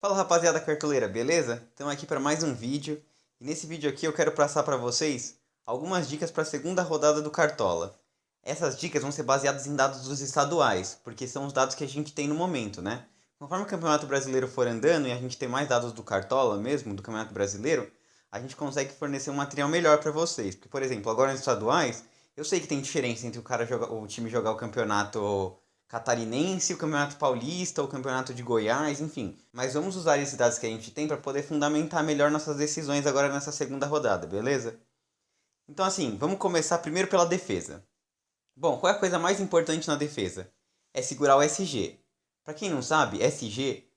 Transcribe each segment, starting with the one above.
Fala rapaziada cartoleira, beleza? Estamos aqui para mais um vídeo e nesse vídeo aqui eu quero passar para vocês algumas dicas para a segunda rodada do Cartola. Essas dicas vão ser baseadas em dados dos estaduais, porque são os dados que a gente tem no momento, né? Conforme o Campeonato Brasileiro for andando e a gente tem mais dados do Cartola mesmo, do Campeonato Brasileiro, a gente consegue fornecer um material melhor para vocês. Porque, por exemplo, agora nos estaduais, eu sei que tem diferença entre o time jogar o campeonato catarinense, o Campeonato Paulista, o Campeonato de Goiás, enfim. Mas vamos usar esses dados que a gente tem para poder fundamentar melhor nossas decisões agora nessa segunda rodada, beleza? Então assim, vamos começar primeiro pela defesa. Bom, qual é a coisa mais importante na defesa? É segurar o SG. Para quem não sabe, SG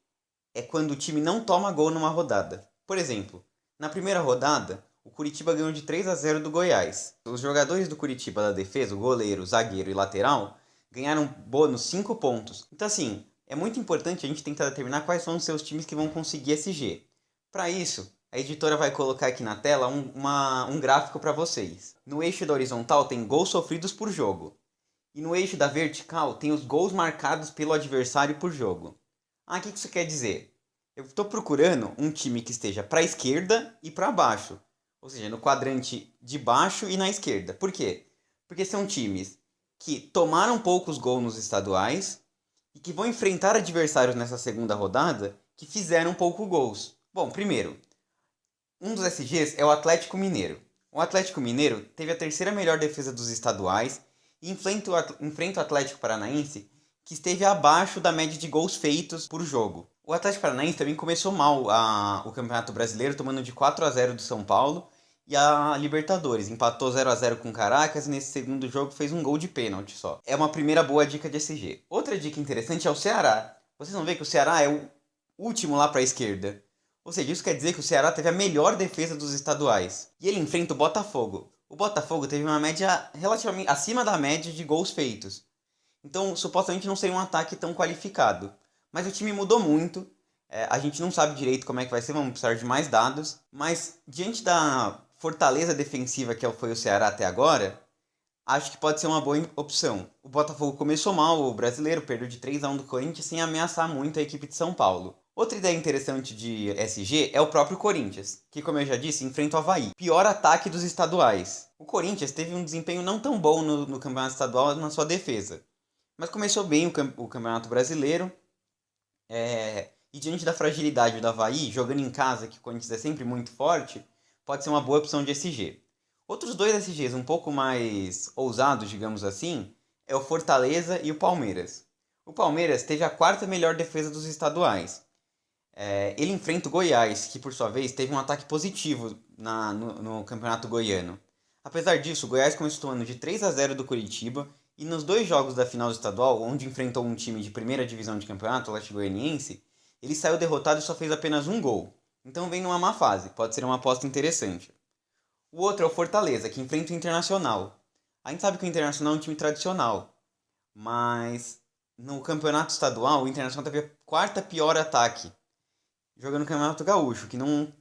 é quando o time não toma gol numa rodada. Por exemplo, na primeira rodada, o Curitiba ganhou de 3-0 do Goiás. Os jogadores do Curitiba da defesa, o goleiro, o zagueiro e lateral, ganharam bônus 5 pontos. Então assim, é muito importante a gente tentar determinar quais são os seus times que vão conseguir SG. Para isso, a editora vai colocar aqui na tela um gráfico para vocês. No eixo da horizontal tem gols sofridos por jogo. E no eixo da vertical tem os gols marcados pelo adversário por jogo. Ah, o que isso quer dizer? Eu estou procurando um time que esteja para a esquerda e para baixo. Ou seja, no quadrante de baixo e na esquerda. Por quê? Porque são times que tomaram poucos gols nos estaduais e que vão enfrentar adversários nessa segunda rodada que fizeram poucos gols. Bom, primeiro, um dos SGs é o Atlético Mineiro. O Atlético Mineiro teve a terceira melhor defesa dos estaduais e enfrenta o Atlético Paranaense, que esteve abaixo da média de gols feitos por jogo. O Atlético Paranaense também começou mal o Campeonato Brasileiro, tomando de 4-0 do São Paulo, e a Libertadores empatou 0-0 com o Caracas e nesse segundo jogo fez um gol de pênalti só. É uma primeira boa dica de SG. Outra dica interessante é o Ceará. Vocês vão ver que o Ceará é o último lá para a esquerda. Ou seja, isso quer dizer que o Ceará teve a melhor defesa dos estaduais. E ele enfrenta o Botafogo. O Botafogo teve uma média relativamente acima da média de gols feitos. Então, supostamente não seria um ataque tão qualificado. Mas o time mudou muito. A gente não sabe direito como é que vai ser, vamos precisar de mais dados. Mas, diante da fortaleza defensiva que foi o Ceará até agora, acho que pode ser uma boa opção. O Botafogo começou mal, o brasileiro perdeu de 3-1 do Corinthians sem ameaçar muito a equipe de São Paulo. Outra ideia interessante de SG é o próprio Corinthians, que, como eu já disse, enfrenta o Avaí. Pior ataque dos estaduais. O Corinthians teve um desempenho não tão bom no campeonato estadual na sua defesa, mas começou bem o campeonato brasileiro. E diante da fragilidade do Avaí, jogando em casa, que o Corinthians é sempre muito forte, pode ser uma boa opção de SG. Outros dois SGs um pouco mais ousados, digamos assim, é o Fortaleza e o Palmeiras. O Palmeiras teve a quarta melhor defesa dos estaduais. Ele enfrenta o Goiás, que por sua vez teve um ataque positivo no campeonato goiano. Apesar disso, o Goiás começou tomando de 3-0 do Curitiba e nos dois jogos da final do estadual, onde enfrentou um time de primeira divisão de campeonato, o Atlético Goianiense, ele saiu derrotado e só fez apenas um gol. Então vem numa má fase, pode ser uma aposta interessante. O outro é o Fortaleza, que enfrenta o Internacional. A gente sabe que o Internacional é um time tradicional, mas no campeonato estadual o Internacional teve a quarta pior ataque, jogando no Campeonato Gaúcho, que não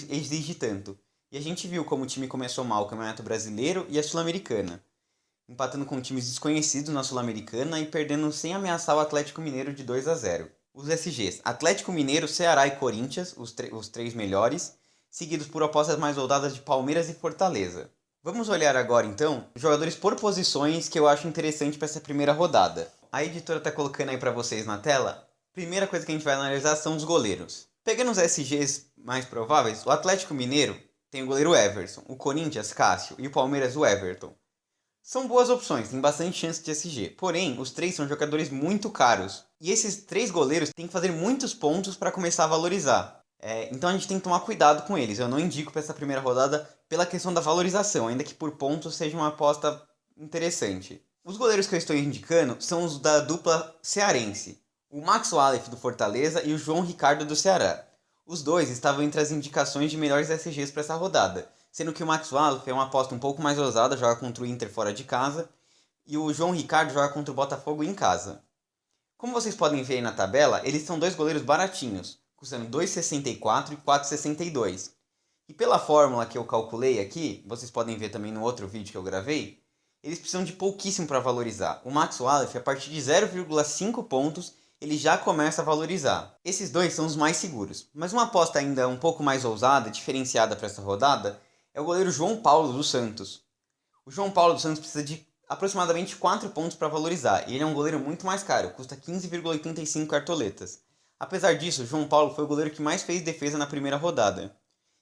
exige tanto. E a gente viu como o time começou mal o Campeonato Brasileiro e a Sul-Americana, empatando com times desconhecidos na Sul-Americana e perdendo sem ameaçar o Atlético Mineiro de 2-0. Os SGs: Atlético Mineiro, Ceará e Corinthians, os três melhores, seguidos por apostas mais ousadas de Palmeiras e Fortaleza. Vamos olhar agora então os jogadores por posições que eu acho interessante para essa primeira rodada. A editora está colocando aí para vocês na tela. Primeira coisa que a gente vai analisar são os goleiros. Pegando os SGs mais prováveis, o Atlético Mineiro tem o goleiro Everson, o Corinthians Cássio e o Palmeiras o Everton. São boas opções, tem bastante chance de SG. Porém, os três são jogadores muito caros. E esses três goleiros têm que fazer muitos pontos para começar a valorizar. Então a gente tem que tomar cuidado com eles. Eu não indico para essa primeira rodada pela questão da valorização, ainda que por pontos seja uma aposta interessante. Os goleiros que eu estou indicando são os da dupla cearense. O Max Wallace do Fortaleza e o João Ricardo do Ceará. Os dois estavam entre as indicações de melhores SGs para essa rodada, sendo que o Max Wallace é uma aposta um pouco mais ousada, joga contra o Inter fora de casa, e o João Ricardo joga contra o Botafogo em casa. Como vocês podem ver aí na tabela, eles são dois goleiros baratinhos, custando 2,64 e 4,62. E pela fórmula que eu calculei aqui, vocês podem ver também no outro vídeo que eu gravei, eles precisam de pouquíssimo para valorizar. O Max Wallace, a partir de 0,5 pontos, ele já começa a valorizar. Esses dois são os mais seguros, mas uma aposta ainda um pouco mais ousada, diferenciada para essa rodada, é o goleiro João Paulo dos Santos. O João Paulo dos Santos precisa de aproximadamente 4 pontos para valorizar, e ele é um goleiro muito mais caro, custa 15,85 cartoletas. Apesar disso, o João Paulo foi o goleiro que mais fez defesa na primeira rodada.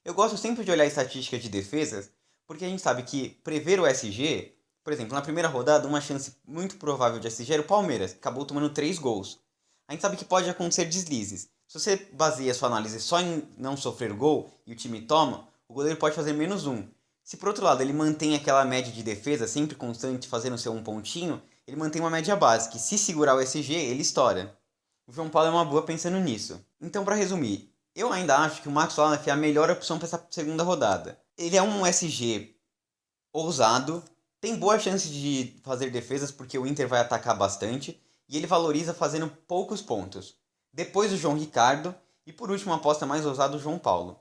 Eu gosto sempre de olhar a estatística de defesas, porque a gente sabe que prever o SG, por exemplo, na primeira rodada, uma chance muito provável de SG era o Palmeiras, que acabou tomando 3 gols. A gente sabe que pode acontecer deslizes. Se você baseia sua análise só em não sofrer gol e o time toma, o goleiro pode fazer -1. Se por outro lado ele mantém aquela média de defesa sempre constante, fazendo seu um pontinho, ele mantém uma média básica, e se segurar o SG, ele estoura. O João Paulo é uma boa pensando nisso. Então, para resumir, eu ainda acho que o Max Wallace é a melhor opção para essa segunda rodada. Ele é um SG ousado, tem boa chance de fazer defesas porque o Inter vai atacar bastante, e ele valoriza fazendo poucos pontos. Depois o João Ricardo, e por último a aposta mais ousada, o João Paulo.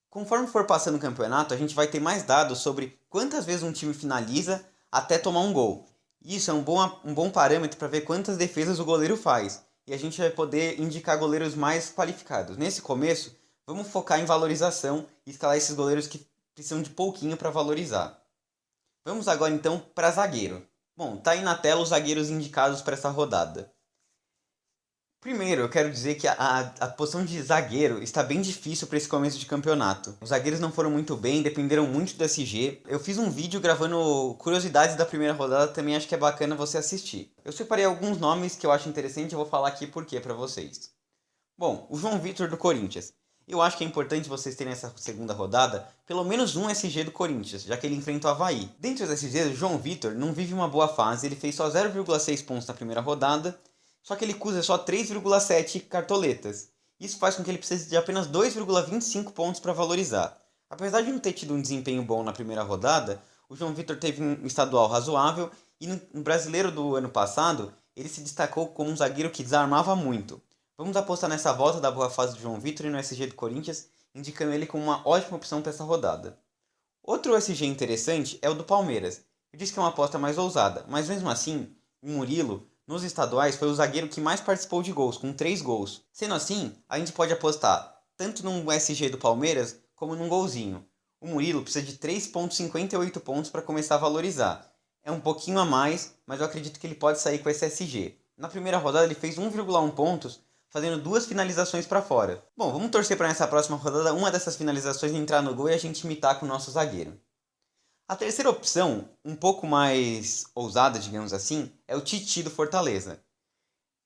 Conforme for passando o campeonato, a gente vai ter mais dados sobre quantas vezes um time finaliza até tomar um gol. Isso é um bom parâmetro para ver quantas defesas o goleiro faz. E a gente vai poder indicar goleiros mais qualificados. Nesse começo, vamos focar em valorização e escalar esses goleiros que precisam de pouquinho para valorizar. Vamos agora então para zagueiro. Bom, tá aí na tela os zagueiros indicados para essa rodada. Primeiro, eu quero dizer que a posição de zagueiro está bem difícil para esse começo de campeonato. Os zagueiros não foram muito bem, dependeram muito do SG. Eu fiz um vídeo gravando curiosidades da primeira rodada, também acho que é bacana você assistir. Eu separei alguns nomes que eu acho interessante e eu vou falar aqui por quê para vocês. Bom, o João Vitor do Corinthians. Eu acho que é importante vocês terem nessa segunda rodada pelo menos um SG do Corinthians, já que ele enfrenta o Avaí. Dentre os SGs, o João Vitor não vive uma boa fase, ele fez só 0,6 pontos na primeira rodada, só que ele custa só 3,7 cartoletas. Isso faz com que ele precise de apenas 2,25 pontos para valorizar. Apesar de não ter tido um desempenho bom na primeira rodada, o João Vitor teve um estadual razoável e no brasileiro do ano passado, ele se destacou como um zagueiro que desarmava muito. Vamos apostar nessa volta da boa fase do João Vitor e no SG do Corinthians, indicando ele como uma ótima opção para essa rodada. Outro SG interessante é o do Palmeiras. Eu disse que é uma aposta mais ousada, mas mesmo assim, o Murilo, nos estaduais, foi o zagueiro que mais participou de gols, com 3 gols. Sendo assim, a gente pode apostar tanto num SG do Palmeiras, como num golzinho. O Murilo precisa de 3,58 pontos para começar a valorizar. É um pouquinho a mais, mas eu acredito que ele pode sair com esse SG. Na primeira rodada ele fez 1,1 pontos, fazendo 2 finalizações para fora. Bom, vamos torcer para nessa próxima rodada uma dessas finalizações entrar no gol e a gente imitar com o nosso zagueiro. A terceira opção, um pouco mais ousada, digamos assim, é o Titi do Fortaleza.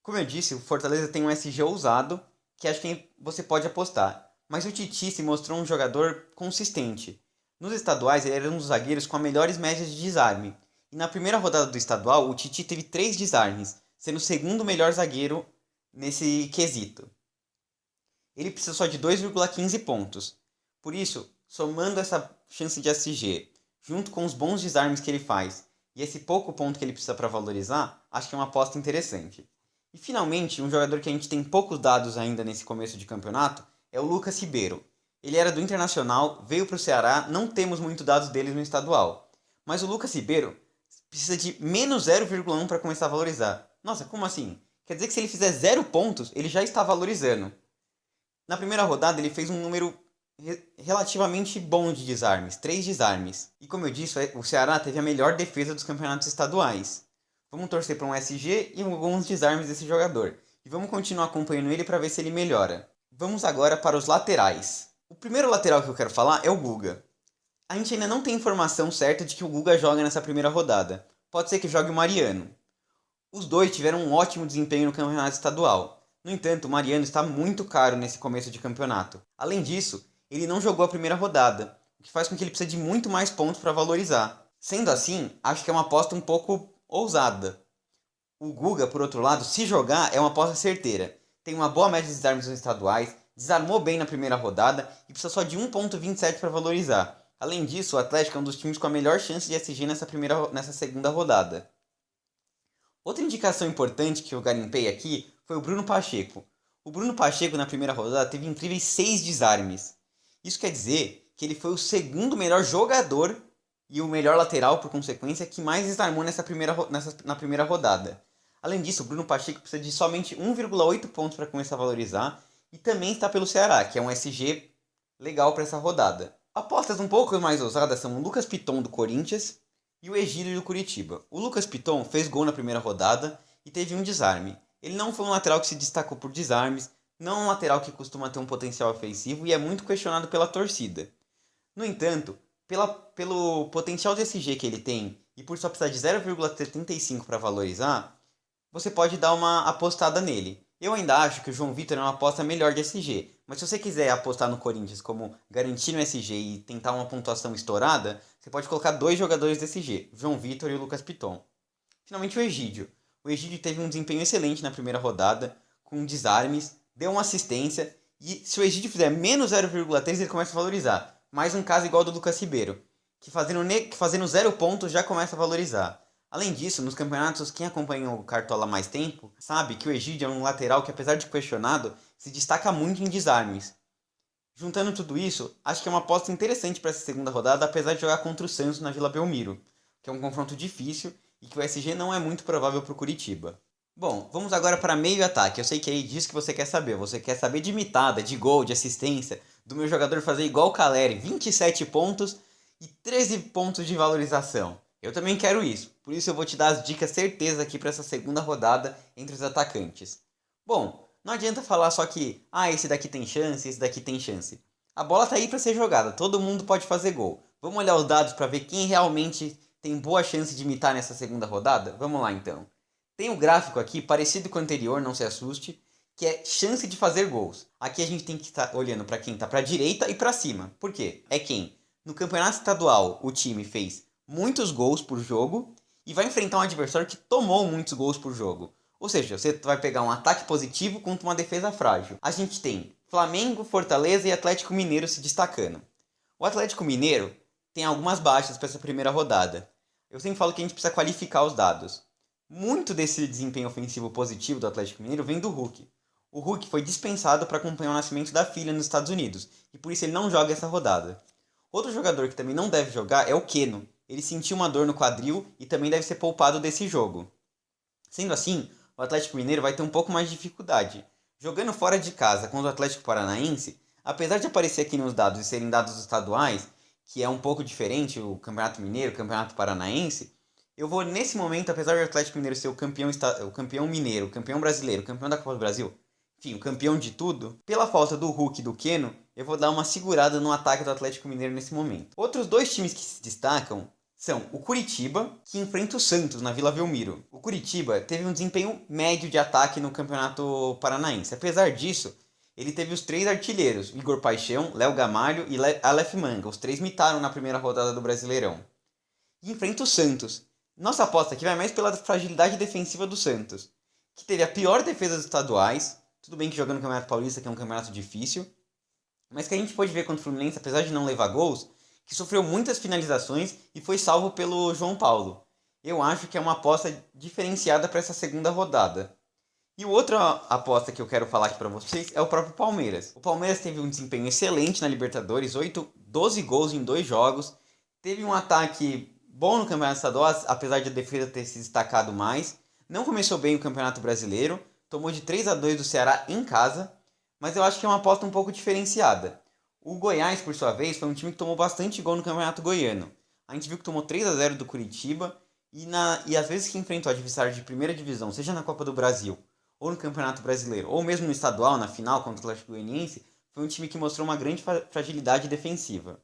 Como eu disse, o Fortaleza tem um SG ousado, que acho que você pode apostar. Mas o Titi se mostrou um jogador consistente. Nos estaduais, ele era um dos zagueiros com as melhores médias de desarme. E na primeira rodada do estadual, o Titi teve 3 desarmes, sendo o segundo melhor zagueiro nesse quesito. Ele precisa só de 2,15 pontos. Por isso, somando essa chance de SG, junto com os bons desarmes que ele faz e esse pouco ponto que ele precisa para valorizar, acho que é uma aposta interessante. E finalmente, um jogador que a gente tem poucos dados ainda nesse começo de campeonato é o Lucas Ribeiro. Ele era do Internacional, veio para o Ceará, não temos muitos dados dele no estadual. Mas o Lucas Ribeiro precisa de menos 0,1 para começar a valorizar. Nossa, como assim? Quer dizer que se ele fizer 0 pontos, ele já está valorizando. Na primeira rodada ele fez um número relativamente bom de desarmes, 3 desarmes. E como eu disse, o Ceará teve a melhor defesa dos campeonatos estaduais. Vamos torcer para um SG e alguns desarmes desse jogador. E vamos continuar acompanhando ele para ver se ele melhora. Vamos agora para os laterais. O primeiro lateral que eu quero falar é o Guga. A gente ainda não tem informação certa de que o Guga joga nessa primeira rodada. Pode ser que jogue o Mariano. Os dois tiveram um ótimo desempenho no campeonato estadual. No entanto, o Mariano está muito caro nesse começo de campeonato. Além disso, ele não jogou a primeira rodada, o que faz com que ele precise de muito mais pontos para valorizar. Sendo assim, acho que é uma aposta um pouco ousada. O Guga, por outro lado, se jogar, é uma aposta certeira. Tem uma boa média de desarmes nos estaduais, desarmou bem na primeira rodada e precisa só de 1,27 para valorizar. Além disso, o Atlético é um dos times com a melhor chance de SG nessa segunda rodada. Outra indicação importante que eu garimpei aqui foi o Bruno Pacheco. O Bruno Pacheco na primeira rodada teve incríveis 6 desarmes. Isso quer dizer que ele foi o segundo melhor jogador e o melhor lateral, por consequência, que mais desarmou na primeira rodada. Além disso, o Bruno Pacheco precisa de somente 1,8 pontos para começar a valorizar e também está pelo Ceará, que é um SG legal para essa rodada. Apostas um pouco mais ousadas são o Lucas Piton do Corinthians e o Egídio do Curitiba. O Lucas Piton fez gol na primeira rodada e teve um desarme. Ele não foi um lateral que se destacou por desarmes, não é um lateral que costuma ter um potencial ofensivo e é muito questionado pela torcida. No entanto, pelo potencial de SG que ele tem e por só precisar de 0,75 para valorizar, você pode dar uma apostada nele. Eu ainda acho que o João Vitor é uma aposta melhor de SG, mas se você quiser apostar no Corinthians como garantir no SG e tentar uma pontuação estourada, você pode colocar dois jogadores de SG, o João Vitor e o Lucas Piton. Finalmente o Egídio. O Egídio teve um desempenho excelente na primeira rodada, com desarmes, deu uma assistência, e se o Egídio fizer menos 0,3 ele começa a valorizar. Mais um caso igual ao do Lucas Ribeiro, que fazendo 0 pontos já começa a valorizar. Além disso, nos campeonatos, quem acompanha o Cartola há mais tempo sabe que o Egídio é um lateral que, apesar de questionado, se destaca muito em desarmes. Juntando tudo isso, acho que é uma aposta interessante para essa segunda rodada, apesar de jogar contra o Santos na Vila Belmiro, que é um confronto difícil e que o SG não é muito provável para o Curitiba. Bom, vamos agora para meio e ataque. Eu sei que é disso que você quer saber. Você quer saber de mitada, de gol, de assistência, do meu jogador fazer igual o Caleri, 27 pontos e 13 pontos de valorização. Eu também quero isso, por isso eu vou te dar as dicas certeza aqui para essa segunda rodada entre os atacantes. Bom, não adianta falar só que, esse daqui tem chance, esse daqui tem chance. A bola tá aí para ser jogada, todo mundo pode fazer gol. Vamos olhar os dados para ver quem realmente tem boa chance de imitar nessa segunda rodada? Vamos lá então. Tem um gráfico aqui parecido com o anterior, não se assuste, que é chance de fazer gols. Aqui a gente tem que estar olhando para quem está para a direita e para cima. Por quê? É quem no campeonato estadual o time fez muitos gols por jogo e vai enfrentar um adversário que tomou muitos gols por jogo. Ou seja, você vai pegar um ataque positivo contra uma defesa frágil. A gente tem Flamengo, Fortaleza e Atlético Mineiro se destacando. O Atlético Mineiro tem algumas baixas para essa primeira rodada. Eu sempre falo que a gente precisa qualificar os dados. Muito desse desempenho ofensivo positivo do Atlético Mineiro vem do Hulk. O Hulk foi dispensado para acompanhar o nascimento da filha nos Estados Unidos e por isso ele não joga essa rodada. Outro jogador que também não deve jogar é o Keno. Ele sentiu uma dor no quadril e também deve ser poupado desse jogo. Sendo assim, o Atlético Mineiro vai ter um pouco mais de dificuldade. Jogando fora de casa contra o Atlético Paranaense, apesar de aparecer aqui nos dados e serem dados estaduais, que é um pouco diferente o Campeonato Mineiro, o Campeonato Paranaense, eu vou nesse momento, apesar do Atlético Mineiro ser o campeão mineiro, o campeão brasileiro, o campeão da Copa do Brasil, enfim, o campeão de tudo, pela falta do Hulk e do Keno, eu vou dar uma segurada no ataque do Atlético Mineiro nesse momento. Outros dois times que se destacam são o Curitiba, que enfrenta o Santos na Vila Belmiro. O Curitiba teve um desempenho médio de ataque no Campeonato Paranaense. Apesar disso, ele teve os três artilheiros, Igor Paixão, Léo Gamalho e Aleph Manga. Os três mitaram na primeira rodada do Brasileirão. E enfrenta o Santos. Nossa aposta aqui vai mais pela fragilidade defensiva do Santos, que teve a pior defesa dos estaduais. Tudo bem que jogando no Campeonato Paulista, que é um campeonato difícil, mas que a gente pode ver contra o Fluminense, apesar de não levar gols, que sofreu muitas finalizações e foi salvo pelo João Paulo. Eu acho que é uma aposta diferenciada para essa segunda rodada. E outra aposta que eu quero falar aqui para vocês é o próprio Palmeiras. O Palmeiras teve um desempenho excelente na Libertadores, 12 gols em 2 jogos, teve um ataque bom no Campeonato Estadual, apesar de a defesa ter se destacado mais. Não começou bem o Campeonato Brasileiro, tomou de 3-2 do Ceará em casa, mas eu acho que é uma aposta um pouco diferenciada. O Goiás, por sua vez, foi um time que tomou bastante gol no Campeonato Goiano. A gente viu que tomou 3-0 do Curitiba e às vezes que enfrentou adversários de primeira divisão, seja na Copa do Brasil, ou no Campeonato Brasileiro, ou mesmo no estadual, na final contra o Atlético Goianiense, foi um time que mostrou uma grande fragilidade defensiva.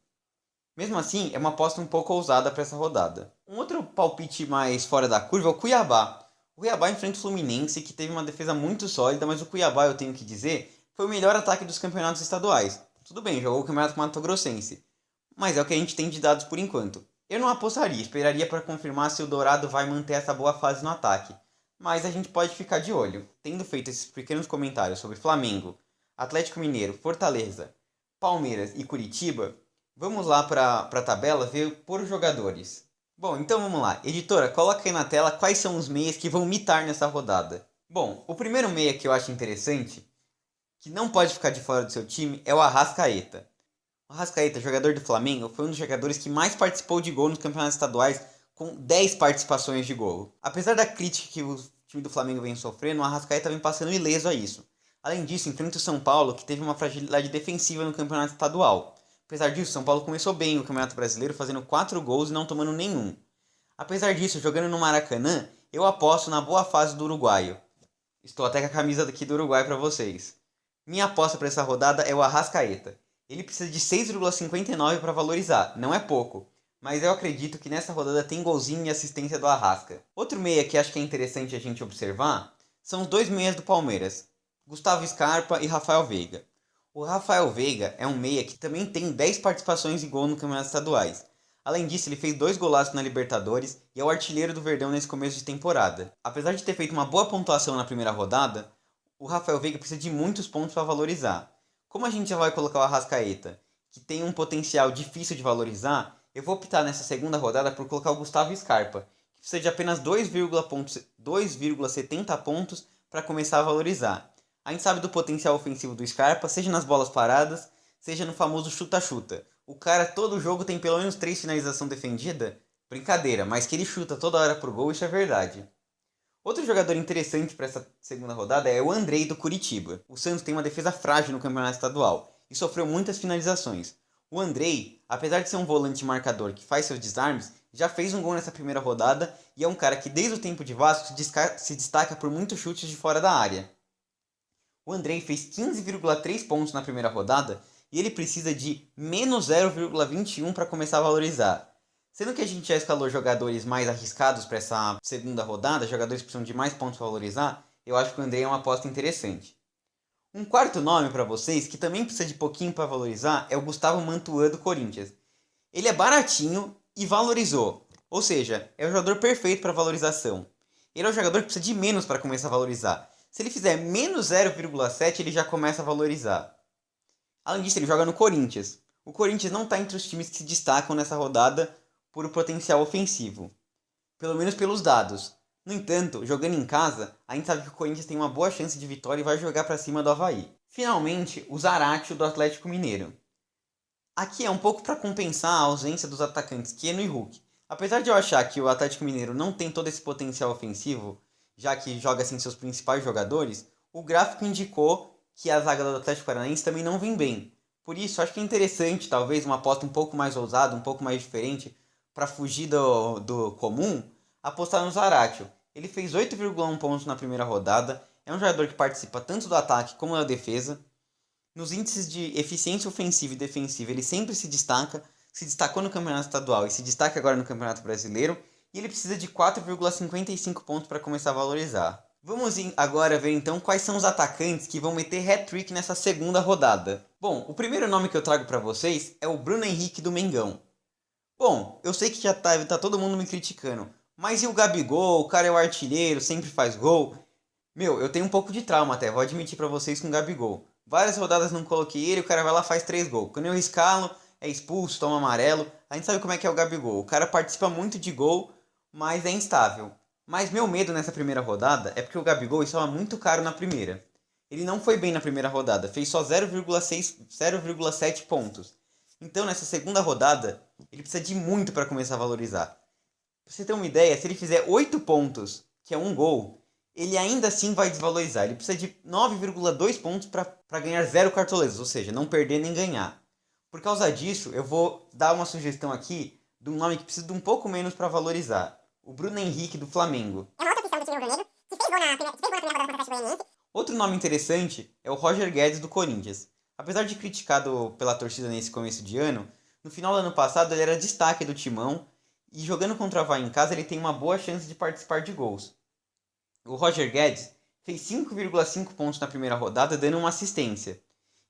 Mesmo assim, é uma aposta um pouco ousada para essa rodada. Um outro palpite mais fora da curva é o Cuiabá. O Cuiabá enfrenta o Fluminense, que teve uma defesa muito sólida, mas o Cuiabá, eu tenho que dizer, foi o melhor ataque dos campeonatos estaduais. Tudo bem, jogou o Campeonato Mato-Grossense, mas é o que a gente tem de dados por enquanto. Eu não apostaria, esperaria para confirmar se o Dourado vai manter essa boa fase no ataque, mas a gente pode ficar de olho. Tendo feito esses pequenos comentários sobre Flamengo, Atlético Mineiro, Fortaleza, Palmeiras e Curitiba, vamos lá para a tabela ver por jogadores. Bom, então vamos lá. Editora, coloca aí na tela quais são os meias que vão mitar nessa rodada. Bom, o primeiro meia que eu acho interessante, que não pode ficar de fora do seu time, é o Arrascaeta. O Arrascaeta, jogador do Flamengo, foi um dos jogadores que mais participou de gol nos campeonatos estaduais, com 10 participações de gol. Apesar da crítica que o time do Flamengo vem sofrendo, o Arrascaeta vem passando ileso a isso. Além disso, enfrenta o São Paulo, que teve uma fragilidade defensiva no campeonato estadual. Apesar disso, o São Paulo começou bem o Campeonato Brasileiro, fazendo 4 gols e não tomando nenhum. Apesar disso, jogando no Maracanã, eu aposto na boa fase do uruguaio. Estou até com a camisa aqui do Uruguai para vocês. Minha aposta para essa rodada é o Arrascaeta. Ele precisa de 6,59 para valorizar, não é pouco, mas eu acredito que nessa rodada tem golzinho e assistência do Arrasca. Outro meia que acho que é interessante a gente observar são os dois meias do Palmeiras, Gustavo Scarpa e Rafael Veiga. O Rafael Veiga é um meia que também tem 10 participações em gol no campeonato estaduais. Além disso, ele fez 2 golaços na Libertadores e é o artilheiro do Verdão nesse começo de temporada. Apesar de ter feito uma boa pontuação na primeira rodada, o Rafael Veiga precisa de muitos pontos para valorizar. Como a gente já vai colocar o Arrascaeta, que tem um potencial difícil de valorizar, eu vou optar nessa segunda rodada por colocar o Gustavo Scarpa, que precisa de apenas 2,70 pontos para começar a valorizar. A gente sabe do potencial ofensivo do Scarpa, seja nas bolas paradas, seja no famoso chuta-chuta. O cara todo jogo tem pelo menos 3 finalizações defendidas? Brincadeira, mas que ele chuta toda hora pro gol, isso é verdade. Outro jogador interessante para essa segunda rodada é o Andrei do Curitiba. O Santos tem uma defesa frágil no campeonato estadual e sofreu muitas finalizações. O Andrei, apesar de ser um volante marcador que faz seus desarmes, já fez um gol nessa primeira rodada e é um cara que desde o tempo de Vasco se destaca por muitos chutes de fora da área. O Andrei fez 15,3 pontos na primeira rodada e ele precisa de menos 0,21 para começar a valorizar. Sendo que a gente já escalou jogadores mais arriscados para essa segunda rodada, jogadores que precisam de mais pontos para valorizar, eu acho que o Andrei é uma aposta interessante. Um quarto nome para vocês, que também precisa de pouquinho para valorizar, é o Gustavo Mantuan do Corinthians. Ele é baratinho e valorizou, ou seja, é o jogador perfeito para valorização. Ele é o jogador que precisa de menos para começar a valorizar. Se ele fizer menos 0,7, ele já começa a valorizar. Além disso, ele joga no Corinthians. O Corinthians não está entre os times que se destacam nessa rodada por o potencial ofensivo. Pelo menos pelos dados. No entanto, jogando em casa, a gente sabe que o Corinthians tem uma boa chance de vitória e vai jogar para cima do Avaí. Finalmente, o Zaratio do Atlético Mineiro. Aqui é um pouco para compensar a ausência dos atacantes Keno e Hulk. Apesar de eu achar que o Atlético Mineiro não tem todo esse potencial ofensivo, já que joga sem seus principais jogadores, o gráfico indicou que a zaga do Atlético Paranaense também não vem bem. Por isso, acho que é interessante, talvez, uma aposta um pouco mais ousada, um pouco mais diferente, para fugir do comum, apostar no Zaratio. Ele fez 8,1 pontos na primeira rodada, é um jogador que participa tanto do ataque como da defesa. Nos índices de eficiência ofensiva e defensiva, ele sempre se destacou no Campeonato Estadual e se destaca agora no Campeonato Brasileiro, e ele precisa de 4,55 pontos para começar a valorizar. Vamos agora ver então quais são os atacantes que vão meter hat-trick nessa segunda rodada. Bom, o primeiro nome que eu trago para vocês é o Bruno Henrique do Mengão. Bom, eu sei que já tá todo mundo me criticando, mas e o Gabigol? O cara é o artilheiro, sempre faz gol. Meu, eu tenho um pouco de trauma até, vou admitir pra vocês com o Gabigol. Várias rodadas não coloquei ele, o cara vai lá e faz 3 gols. Quando eu escalo, é expulso, toma amarelo. A gente sabe como é que é o Gabigol. O cara participa muito de gol, mas é instável. Mas meu medo nessa primeira rodada é porque o Gabigol estava muito caro na primeira. Ele não foi bem na primeira rodada, fez só 0,7 pontos. Então nessa segunda rodada, ele precisa de muito para começar a valorizar. Pra você ter uma ideia, se ele fizer 8 pontos, que é um gol, ele ainda assim vai desvalorizar. Ele precisa de 9,2 pontos para ganhar 0 cartoletas, ou seja, não perder nem ganhar. Por causa disso, eu vou dar uma sugestão aqui de um nome que precisa de um pouco menos para valorizar. O Bruno Henrique do Flamengo. É uma outra opção do time rubro-negro, que fez gol na primeira rodada contra o Atlético Goianiense. Outro nome interessante é o Roger Guedes do Corinthians. Apesar de criticado pela torcida nesse começo de ano, no final do ano passado ele era destaque do timão e jogando contra o Avaí em casa ele tem uma boa chance de participar de gols. O Roger Guedes fez 5,5 pontos na primeira rodada, dando uma assistência.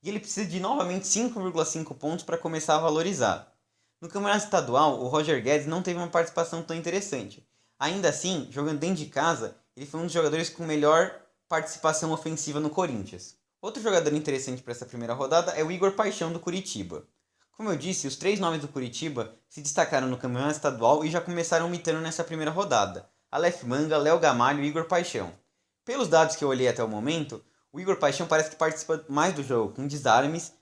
E ele precisa de novamente 5,5 pontos para começar a valorizar. No campeonato estadual, o Roger Guedes não teve uma participação tão interessante. Ainda assim, jogando dentro de casa, ele foi um dos jogadores com melhor participação ofensiva no Corinthians. Outro jogador interessante para essa primeira rodada é o Igor Paixão do Curitiba. Como eu disse, os 3 nomes do Curitiba se destacaram no campeonato estadual e já começaram mitando nessa primeira rodada. Aleph Manga, Léo Gamalho e Igor Paixão. Pelos dados que eu olhei até o momento, o Igor Paixão parece que participa mais do jogo, com desarmes,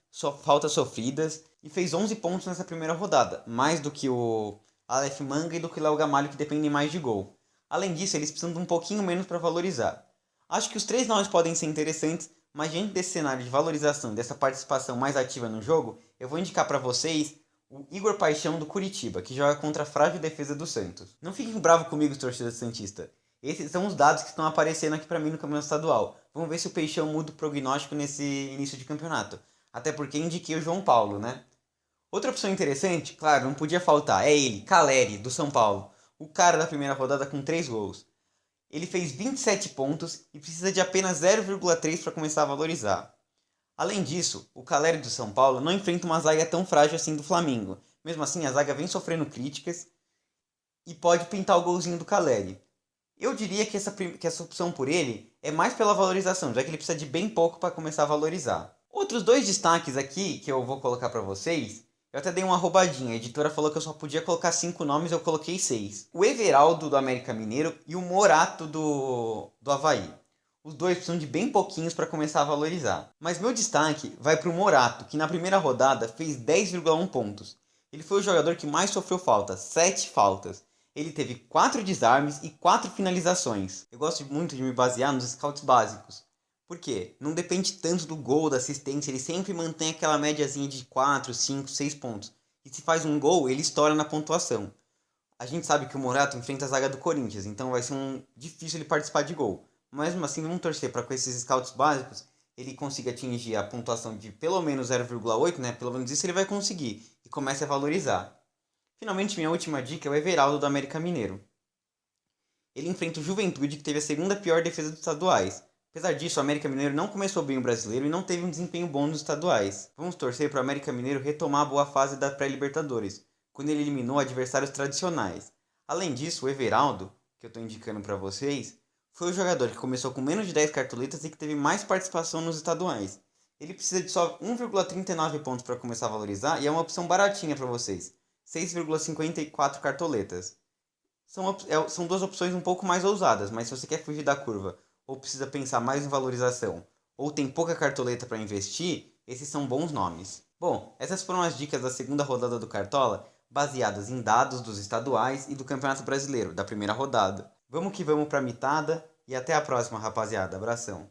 faltas sofridas, e fez 11 pontos nessa primeira rodada, mais do que o Aleph Manga e do que o Léo Gamalho, que dependem mais de gol. Além disso, eles precisam de um pouquinho menos para valorizar. Acho que os 3 nomes podem ser interessantes, mas diante desse cenário de valorização, dessa participação mais ativa no jogo, eu vou indicar para vocês o Igor Paixão do Curitiba, que joga contra a frágil defesa do Santos. Não fiquem bravos comigo, torcida santista. Esses são os dados que estão aparecendo aqui para mim no campeonato estadual. Vamos ver se o Peixão muda o prognóstico nesse início de campeonato. Até porque indiquei o João Paulo, né? Outra opção interessante, claro, não podia faltar, é ele, Caleri, do São Paulo. O cara da primeira rodada com 3 gols. Ele fez 27 pontos e precisa de apenas 0,3 para começar a valorizar. Além disso, o Caleri do São Paulo não enfrenta uma zaga tão frágil assim do Flamengo. Mesmo assim, a zaga vem sofrendo críticas e pode pintar o golzinho do Caleri. Eu diria que essa opção por ele é mais pela valorização, já que ele precisa de bem pouco para começar a valorizar. Outros 2 destaques aqui que eu vou colocar para vocês, eu até dei uma roubadinha, a editora falou que eu só podia colocar 5 nomes, eu coloquei 6. O Everaldo do América Mineiro e o Morato do Avaí. Os dois precisam de bem pouquinhos para começar a valorizar. Mas meu destaque vai para o Morato, que na primeira rodada fez 10,1 pontos. Ele foi o jogador que mais sofreu faltas, 7 faltas. Ele teve 4 desarmes e 4 finalizações. Eu gosto muito de me basear nos scouts básicos. Por quê? Não depende tanto do gol, da assistência, ele sempre mantém aquela médiazinha de 4, 5, 6 pontos. E se faz um gol, ele estoura na pontuação. A gente sabe que o Morato enfrenta a zaga do Corinthians, então vai ser difícil ele participar de gol. Mas mesmo assim, vamos torcer para com esses scouts básicos ele consiga atingir a pontuação de pelo menos 0,8, né? Pelo menos isso ele vai conseguir e comece a valorizar. Finalmente, minha última dica é o Everaldo do América Mineiro. Ele enfrenta o Juventude, que teve a segunda pior defesa dos estaduais. Apesar disso, o América Mineiro não começou bem o brasileiro e não teve um desempenho bom nos estaduais. Vamos torcer para o América Mineiro retomar a boa fase da pré-Libertadores, quando ele eliminou adversários tradicionais. Além disso, o Everaldo, que eu estou indicando para vocês, foi o jogador que começou com menos de 10 cartoletas e que teve mais participação nos estaduais. Ele precisa de só 1,39 pontos para começar a valorizar e é uma opção baratinha para vocês. 6,54 cartoletas. São 2 opções um pouco mais ousadas, mas se você quer fugir da curva, ou precisa pensar mais em valorização, ou tem pouca cartoleta para investir, esses são bons nomes. Bom, essas foram as dicas da segunda rodada do Cartola, baseadas em dados dos estaduais e do Campeonato Brasileiro, da primeira rodada. Vamos que vamos para a mitada, e até a próxima, rapaziada. Abração.